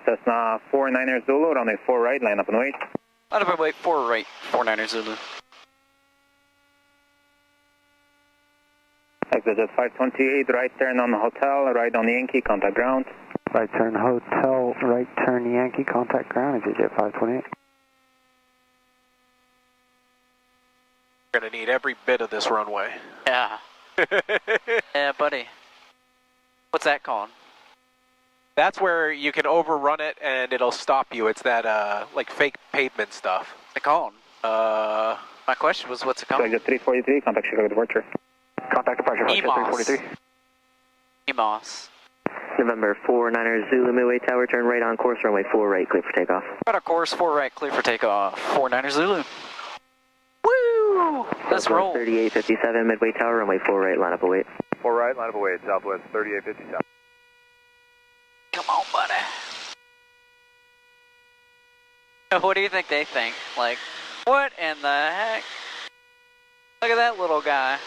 Cessna 49er Zulu, runway 4 right, line up and wait. Line up and wait, 4 right, 49er Zulu. Exit at 528, right turn on hotel, right on Yankee, contact ground. Right turn hotel, right turn Yankee, contact ground, EasyJet 528. We're going to need every bit of this runway. Yeah. Yeah, buddy. What's that called? That's where you can overrun it and it'll stop you. It's that like fake pavement stuff. What's it called? My question was, what's it called? Exit 343, contact Chicago departure. Contact departure, flight 343. EMOS. November 49er Zulu, Midway Tower, turn right on course, runway 4 right, clear for takeoff. Got our course, 4 right, clear for takeoff. 49er Zulu. Woo! Let's roll. 3857, Midway Tower, runway 4 right, line up await. 4 right, line up await, Southwest 3857. Come on, buddy. What do you think they think? Like, what in the heck? Look at that little guy.